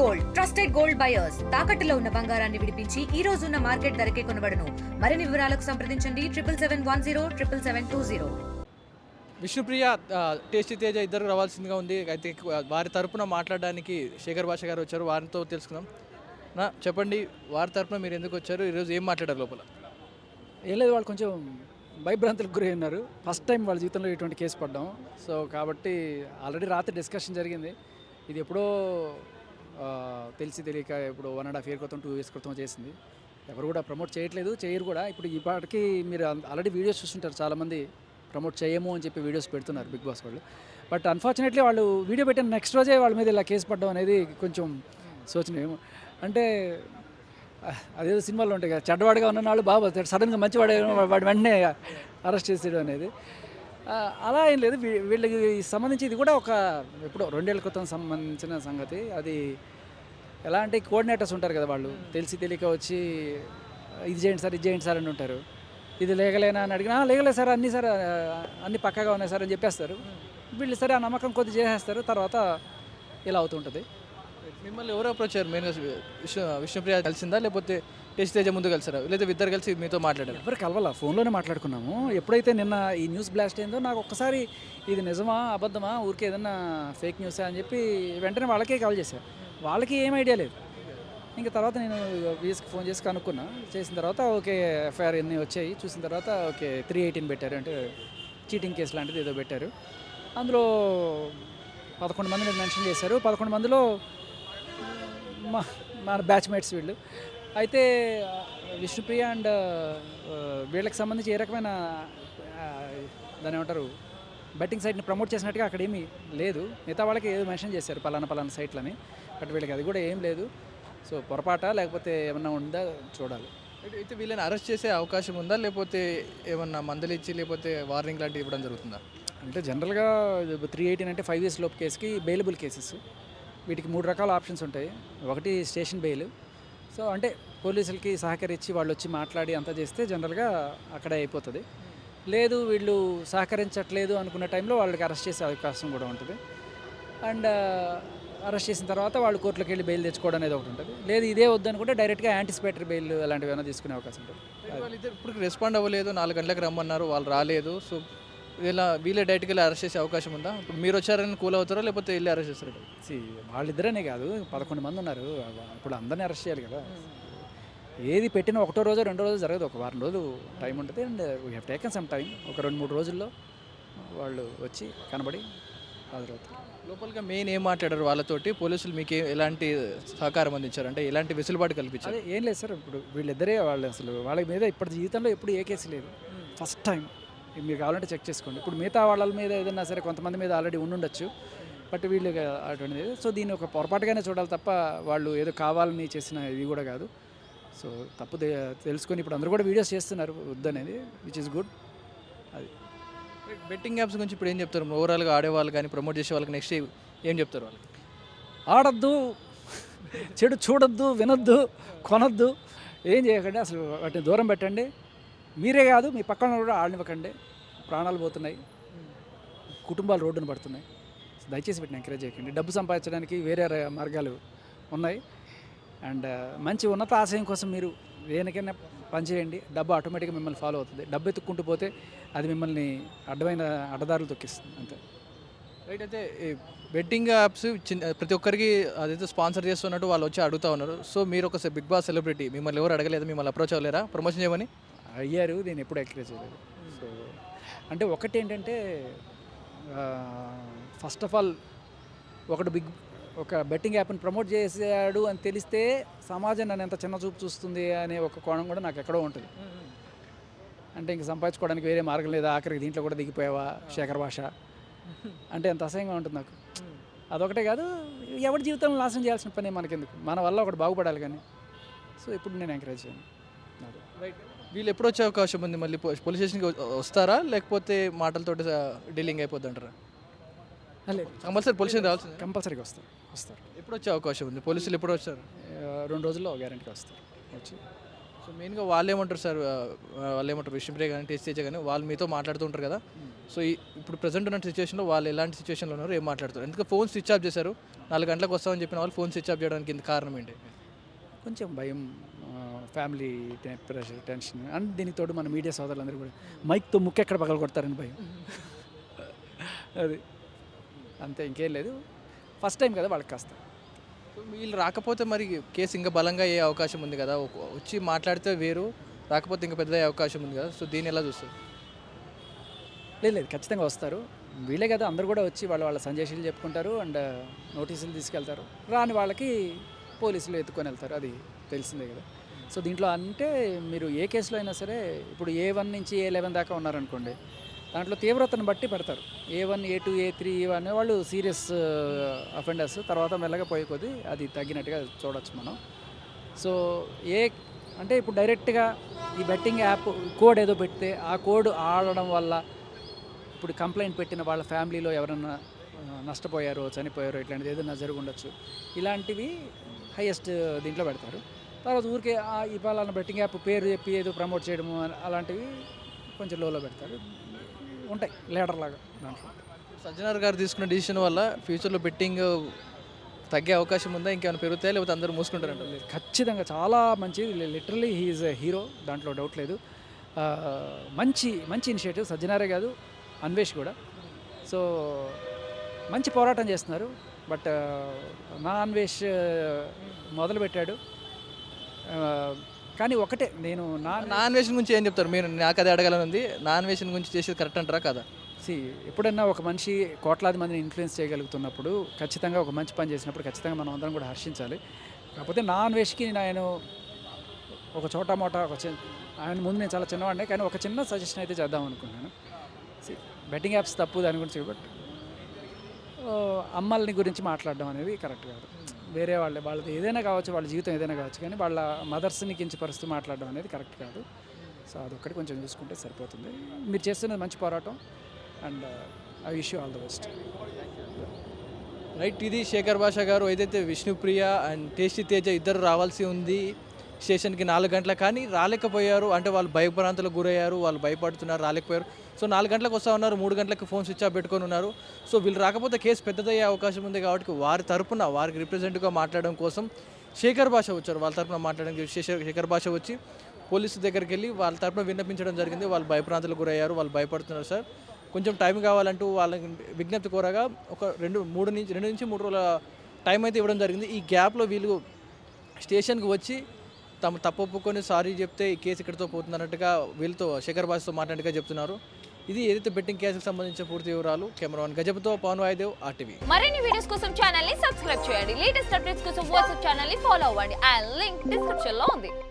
Gold trusted gold buyers తాకట్టులో ఉన్న బంగారాన్ని విడిపించి ఈ రోజు ఉన్న మార్కెట్ ధరకే కొనబడును. మరిన్ని వివరాలకు సంప్రదించండి 7771077720. విష్ణుప్రియ టేస్టీ తేజ ఇద్దరు రావాల్సిందిగా ఉంది. అయితే వారి తరపున మాట్లాడడానికి శేఖర్ భాష గారు వచ్చారు. వారితో తెలుసుకుందాం. చెప్పండి, వారి తరపున మీరు ఎందుకు వచ్చారు? ఈరోజు ఏం మాట్లాడారు లోపల? ఏం లేదు, వాళ్ళు కొంచెం భయభ్రాంతులకు గురి ఉన్నారు. ఫస్ట్ టైం వాళ్ళ జీవితంలో ఇటువంటి కేసు పడ్డాం. సో కాబట్టి ఆల్రెడీ రాత్రి డిస్కషన్ జరిగింది. ఇది ఎప్పుడో తెలిసి తెలియక ఇప్పుడు 1.5 year క్రితం 2 years క్రితం చేసింది. ఎవరు కూడా ప్రమోట్ చేయట్లేదు, చేయరు కూడా. ఇప్పుడు ఇప్పటికీ మీరు ఆల్రెడీ వీడియోస్ చూస్తుంటారు, చాలామంది ప్రమోట్ చేయము అని చెప్పి వీడియోస్ పెడుతున్నారు బిగ్ బాస్ వాళ్ళు. బట్ అన్ఫార్చునేట్లీ వాళ్ళు వీడియో పెట్టిన నెక్స్ట్ రోజే వాళ్ళ మీద ఇలా కేసు పడడం అనేది కొంచెం శోచనీయం. అంటే అదేదో సినిమాలో ఉంటాయి కదా, చెడ్డవాడిగా ఉన్న వాళ్ళు బాగా సడన్గా మంచివాడు వాడు వెంటనే అరెస్ట్ చేసేయడం అనేది అలా ఏం లేదు. వీళ్ళకి సంబంధించి ఇది కూడా ఒక ఎప్పుడో 2 ఏళ్ల క్రితం సంబంధించిన సంగతి. అది ఎలా అంటే కోఆర్డినేటర్స్ ఉంటారు కదా, వాళ్ళు తెలిసి తెలియక వచ్చి ఇది చేయండి సార్ అని ఉంటారు. ఇది లేగలేనా అని అడిగినా లేగలే సార్, అన్నీ సార్ అన్నీ పక్కాగా ఉన్నాయి సార్ అని చెప్పేస్తారు. వీళ్ళు సరే ఆ నమ్మకం కొద్ది చేసేస్తారు, తర్వాత ఇలా అవుతుంటుంది. మిమ్మల్ని ఎవరు అప్రోచ్ అయ్యారు? మెయిన్గా విష్ణుప్రియ కలిసిందా, లేకపోతే టేస్టీ తేజ ముందు కలిసారా, లేదా ఇద్దరు కలిసి మీతో మాట్లాడారు? ఎవరు కలవాల, ఫోన్లోనే మాట్లాడుకున్నాము. ఎప్పుడైతే నిన్న ఈ న్యూస్ బ్లాస్ట్ అయిందో నాకు ఒక్కసారి ఇది నిజమా అబద్ధమా ఊరికే ఏదన్నా ఫేక్ న్యూసా అని చెప్పి వెంటనే వాళ్ళకే కాల్ చేశాను. వాళ్ళకి ఏం ఐడియా లేదు. ఇంకా తర్వాత నేను వీఎస్కి ఫోన్ చేసి కనుక్కున్నా. చేసిన తర్వాత ఓకే ఎఫ్ఐఆర్ అన్నీ వచ్చాయి. చూసిన తర్వాత ఓకే 318 పెట్టారు, అంటే చీటింగ్ కేసు లాంటిది ఏదో పెట్టారు. అందులో 11 మందిని మెన్షన్ చేశారు. 11 మందిలో మన బ్యాచ్మేట్స్ వీళ్ళు. అయితే విష్ణుప్రియ అండ్ వీళ్ళకి సంబంధించి ఏ రకమైన దాని ఏమంటారు బెట్టింగ్ సైట్ని ప్రమోట్ చేసినట్టుగా అక్కడ ఏమీ లేదు. మిగతా వాళ్ళకి ఏదో మెన్షన్ చేశారు పలానా సైట్లని, బట్ వీళ్ళకి అది కూడా ఏం లేదు. సో పొరపాట లేకపోతే ఏమన్నా ఉందా చూడాలి. అయితే వీళ్ళని అరెస్ట్ చేసే అవకాశం ఉందా, లేకపోతే ఏమన్నా మందులు ఇచ్చి లేకపోతే వార్నింగ్ లాంటివి ఇవ్వడం జరుగుతుందా? అంటే జనరల్గా 318 అంటే 5 years లోపు కేసుకి బెయిలబుల్ కేసెస్. వీటికి 3 రకాల ఆప్షన్స్ ఉంటాయి. ఒకటి స్టేషన్ బెయిల్. సో అంటే పోలీసులకి సహకరించి వాళ్ళు వచ్చి మాట్లాడి అంతా చేస్తే జనరల్గా అక్కడే అయిపోతుంది. లేదు వీళ్ళు సహకరించట్లేదు అనుకున్న టైంలో వాళ్ళకి అరెస్ట్ చేసే అవకాశం కూడా ఉంటుంది. అండ్ అరెస్ట్ చేసిన తర్వాత వాళ్ళు కోర్టులోకి వెళ్ళి బెయిల్ తెచ్చుకోవడం అనేది ఒకటి ఉంటుంది. లేదు ఇదే వద్దనుకుంటే డైరెక్ట్గా యాంటిసిపేటరీ బెయిల్ అలాంటివి ఏమైనా తీసుకునే అవకాశం ఉంటుంది. వాళ్ళిద్దరు ఇప్పుడు రెస్పాండ్ అవ్వలేదు, 4 గంటలకు రమ్మన్నారు, వాళ్ళు రాలేదు. సో వీళ్ళే డైరెక్ట్గా వెళ్ళి అరెస్ట్ చేసే అవకాశం ఉందా? ఇప్పుడు మీరు వచ్చారని కూల్ అవుతారా, లేకపోతే వెళ్ళి అరెస్ట్ చేస్తారు? వాళ్ళిద్దరనే కాదు, 11 మంది ఉన్నారు. ఇప్పుడు అందరినీ అరెస్ట్ చేయాలి కదా. ఏది పెట్టినా ఒకటో రోజు 2 రోజు జరగదు, ఒక వారం రోజులు టైం ఉంటుంది. And we have taken some time. ఒక 2-3 రోజుల్లో వాళ్ళు వచ్చి కనబడి హాజరవుతారు. లోపలిగా మెయిన్ ఏం మాట్లాడారు వాళ్ళతోటి? పోలీసులు మీకు ఎలాంటి సహకారం అందించారు, అంటే ఎలాంటి వెసులుబాటు కల్పించారు? అదే ఏం లేదు సార్, ఇప్పుడు వీళ్ళిద్దరే వాళ్ళు అసలు వాళ్ళ మీద ఇప్పటి జీవితంలో ఎప్పుడు ఏ కేసు లేదు. First time. మీరు కావాలంటే చెక్ చేసుకోండి. ఇప్పుడు మిగతా వాళ్ళ మీద ఏదైనా సరే కొంతమంది మీద ఆల్రెడీ ఉండుండొచ్చు, బట్ వీళ్ళు అటువంటిది. సో దీన్ని ఒక పొరపాటుగానే చూడాలి తప్ప వాళ్ళు ఏదో కావాలని చేసిన ఇది కూడా కాదు. సో తప్పు తెలుసుకొని ఇప్పుడు అందరూ కూడా వీడియోస్ చేస్తున్నారు వద్దనేది, విచ్ ఇస్ గుడ్. అది బెట్టింగ్ యాప్స్ గురించి ఇప్పుడు ఏం చెప్తారు? ఓవరాల్గా ఆడేవాళ్ళు కానీ ప్రమోట్ చేసే వాళ్ళకి నెక్స్ట్ ఏం చెప్తారు? వాళ్ళకి ఆడద్దు, చెడు చూడొద్దు, వినొద్దు, కొనొద్దు, ఏం చేయకండి, అసలు వాటిని దూరం పెట్టండి. మీరే కాదు మీ పక్కన కూడా ఆడనివ్వకండి. ప్రాణాలు పోతున్నాయి, కుటుంబాలు రోడ్డున పడుతున్నాయి. దయచేసి వీటిని ఎంకరేజ్ చేయకండి. డబ్బు సంపాదించడానికి వేరే మార్గాలు ఉన్నాయి. అండ్ మంచి ఉన్నత ఆశయం కోసం మీరు దేనికైనా పనిచేయండి. డబ్బు ఆటోమేటిక్గా మిమ్మల్ని ఫాలో అవుతుంది. డబ్బు ఎత్తుక్కుంటూ పోతే అది మిమ్మల్ని అడ్డదారులు తొక్కిస్తుంది అంతే. రైట్. అయితే బెట్టింగ్ యాప్స్ ప్రతి ఒక్కరికి అదైతే స్పాన్సర్ చేస్తున్నట్టు వాళ్ళు వచ్చి అడుగుతూ ఉన్నారు. సో మీరు ఒక బిగ్ బాస్ సెలబ్రిటీ, మిమ్మల్ని ఎవరు అడగలేదు, మిమ్మల్ని అప్రోచ్ అవ్వలేరా ప్రమోషన్ చేయమని? అయ్యారు, నేను ఎప్పుడు ఎంకరేజ్ చేయలేదు. సో అంటే ఒకటి ఏంటంటే, ఫస్ట్ ఆఫ్ ఆల్ ఒక బెట్టింగ్ యాప్ని ప్రమోట్ చేసాడు అని తెలిస్తే సమాజం నన్ను ఎంత చిన్న చూపు చూస్తుంది అనే ఒక కోణం కూడా నాకు ఎక్కడో ఉంటుంది. అంటే ఇంక సంపాదించుకోవడానికి వేరే మార్గం లేదా, ఆఖరికి దీంట్లో కూడా దిగిపోయావా శేఖర్ భాష అంటే ఎంత అసహ్యంగా ఉంటుంది నాకు. అదొకటే కాదు, ఎవరి జీవితంలో నాశనం చేయాల్సిన పని మనకెందుకు, మన వల్ల ఒకటి బాగుపడాలి కానీ. సో ఇప్పుడు నేను ఎంకరేజ్ చేయను. రైట్. వీళ్ళు ఎప్పుడు వచ్చే అవకాశం ఉంది? మళ్ళీ పోలీస్ స్టేషన్కి వస్తారా, లేకపోతే మాటలతోటి డీలింగ్ అయిపోద్ది అంటారా? లేదు, కంపల్సరీ పోలీస్ స్టేషన్ రావాల్సింది. కంపల్సరీగా వస్తారు. ఎప్పుడు వచ్చే అవకాశం ఉంది? పోలీసులు ఎప్పుడు వచ్చారు? 2 రోజుల్లో గ్యారెంటీగా వస్తారు. వచ్చి సో మెయిన్గా వాళ్ళు ఏమంటారు సార్, వాళ్ళు ఏమంటారు విష్ణుప్రియ కానీ టేస్ట్ తేజ కానీ వాళ్ళు మీతో మాట్లాడుతూ ఉంటారు కదా. సో ఇప్పుడు ప్రజెంట్ ఉన్న సిచ్యువేషన్లో వాళ్ళు ఎలాంటి సిచ్యువేషన్లో ఉన్నారు, ఏం మాట్లాడుతారు? ఎందుకంటే ఫోన్ స్విచ్ ఆఫ్ చేశారు, 4 గంటలకు వస్తామని చెప్పిన వాళ్ళు ఫోన్ స్విచ్ ఆఫ్ చేయడానికి ఇంత కారణం ఏంటి? కొంచెం భయం, ఫ్యామిలీ ప్రెషర్, టెన్షన్ అండ్ దీనికి తోడు మన మీడియా సోదరులందరూ కూడా మైక్తో ముక్కు ఎక్కడ పగల కొడతారని భయం. అది అంతే, ఇంకేం లేదు. ఫస్ట్ టైం కదా వాళ్ళకి కాస్త. సో వీళ్ళు రాకపోతే మరి కేసు ఇంకా బలంగా అయ్యే అవకాశం ఉంది కదా, వచ్చి మాట్లాడితే వేరు, రాకపోతే ఇంకా పెద్ద అయ్యే అవకాశం ఉంది కదా. సో దీన్ని ఎలా చూస్తారు? లేదు ఖచ్చితంగా వస్తారు. వీళ్ళే కదా, అందరూ కూడా వచ్చి వాళ్ళ సందేశాలు చెప్పుకుంటారు అండ్ నోటీసులు తీసుకెళ్తారు. రాని వాళ్ళకి పోలీసులు ఎత్తుకొని వెళ్తారు, అది తెలిసిందే కదా. సో దీంట్లో అంటే మీరు ఏ కేసులో అయినా సరే, ఇప్పుడు A1 నుంచి A11 దాకా ఉన్నారనుకోండి, దాంట్లో తీవ్రతను బట్టి పెడతారు. A1, A2, A3 ఇవన్నీ వాళ్ళు సీరియస్ అఫెండర్స్. తర్వాత మెల్లగా పోయే కొద్దీ అది తగ్గినట్టుగా చూడొచ్చు మనం. సో అంటే ఇప్పుడు డైరెక్ట్గా ఈ బెట్టింగ్ యాప్ కోడ్ ఏదో పెడితే ఆ కోడ్ ఆడడం వల్ల ఇప్పుడు కంప్లైంట్ పెట్టిన వాళ్ళ ఫ్యామిలీలో ఎవరైనా నష్టపోయారో, చనిపోయారో, ఇట్లాంటిది ఏదైనా జరుగుండొచ్చు. ఇలాంటివి హైయెస్ట్ దీంట్లో పెడతారు. తర్వాత ఊరికే ఈ పలానా బెట్టింగ్ యాప్ పేరు చెప్పి ఏదో ప్రమోట్ చేయడము అలాంటివి కొంచెం లోలో పెడతారు, ఉంటాయి లీడర్ లాగా దాంట్లో. సజ్జనార్ గారు తీసుకున్న డిసిషన్ వల్ల ఫ్యూచర్లో బెట్టింగ్ తగ్గే అవకాశం ఉందా, ఇంకేమైనా పెరుగుతాయా, లేకపోతే అందరూ మూసుకుంటారంట? లేదు, ఖచ్చితంగా చాలా మంచిది. లిటరలీ హీఈస్ ఎ హీరో, దాంట్లో డౌట్ లేదు. మంచి ఇనిషియేటివ్ సజ్జనారే కాదు, అన్వేష్ కూడా. సో మంచి పోరాటం చేస్తున్నారు. బట్ నా అన్వేష్ మొదలుపెట్టాడు. కానీ ఒకటే నేను నాన్ వేషన్ గురించి ఏం చెప్తారు మీరు? నాకు అదే అడగాలని ఉంది. నాన్ వేషన్ గురించి చేసేది కరెక్ట్ అంటారా కదా? ఎప్పుడన్నా ఒక మనిషి కోట్లాది మందిని ఇన్ఫ్లుయెన్స్ చేయగలుగుతున్నప్పుడు, ఖచ్చితంగా ఒక మంచి పని చేసినప్పుడు ఖచ్చితంగా మనం అందరం కూడా హర్షించాలి. కాకపోతే నా అన్వేష్కి నేను ఒక చోటా మోటా ఆయన ముందు నేను చాలా చిన్నవాడినే, కానీ ఒక చిన్న సజెషన్ అయితే చేద్దాం అనుకున్నాను. బెట్టింగ్ యాప్స్ తప్పు, దాని గురించి. బట్ అమ్మల్ని గురించి మాట్లాడడం అనేది కరెక్ట్ కాదు. వేరే వాళ్ళది ఏదైనా కావచ్చు, వాళ్ళ జీవితం ఏదైనా కావచ్చు, కానీ వాళ్ళ మదర్స్ని కించపరుస్తూ మాట్లాడడం అనేది కరెక్ట్ కాదు. సో అదొక్కటి కొంచెం చూసుకుంటే సరిపోతుంది. మీరు చేస్తున్నది మంచి పోరాటం and I wish you all the best. Right, ఇది శేఖర్ భాష గారు. ఏదైతే విష్ణుప్రియ అండ్ టేస్టీ తేజ ఇద్దరు రావాల్సి ఉంది స్టేషన్కి 4 గంటల, కానీ రాలేకపోయారు. అంటే వాళ్ళు భయభ్రాంతులకు గురయ్యారు, వాళ్ళు భయపడుతున్నారు, రాలేకపోయారు. సో 4 గంటలకు వస్తూ ఉన్నారు, 3 గంటలకు ఫోన్ స్విచ్ ఆఫ్ పెట్టుకొని ఉన్నారు. సో వీళ్ళు రాకపోతే కేసు పెద్దదయ్యే అవకాశం ఉంది కాబట్టి వారి తరపున వారికి రిప్రజెంట్గా మాట్లాడడం కోసం శేఖర్ భాష వచ్చారు. వాళ్ళ తరపున మాట్లాడడానికి శేఖర్ భాష వచ్చి పోలీసు దగ్గరికి వెళ్ళి వాళ్ళ తరపున విన్నపించడం జరిగింది. వాళ్ళు భయభ్రాంతులకు గురయ్యారు, వాళ్ళు భయపడుతున్నారు సార్, కొంచెం టైం కావాలంటూ వాళ్ళకి విజ్ఞప్తి కోరగా ఒక 2 నుంచి 3 రోజుల టైం అయితే ఇవ్వడం జరిగింది. ఈ గ్యాప్లో వీళ్ళు స్టేషన్కి వచ్చి తమ తప్పుకొని సారీ చెప్తే ఈ కేసు ఇక్కడితో పోతుంది అన్నట్టుగా వీళ్ళతో శేఖర్ భాషతో మాట్లాడిగా చెప్తున్నారు. ఇది ఏదైతే బెట్టింగ్ కేసుకు సంబంధించిన పూర్తి వివరాలు. కెమెరామెన్ గజపతో పవన్ వాయుదేవ్, RTV. మరిన్ని వీడియోస్ కోసం ఛానల్ ని సబ్స్క్రైబ్ చేయండి. లేటెస్ట్ అప్డేట్స్ కోసం వాట్సాప్ ఛానల్ ని ఫాలో అవ్వండి. ఆ లింక్ డిస్క్రిప్షన్ లో ఉంది.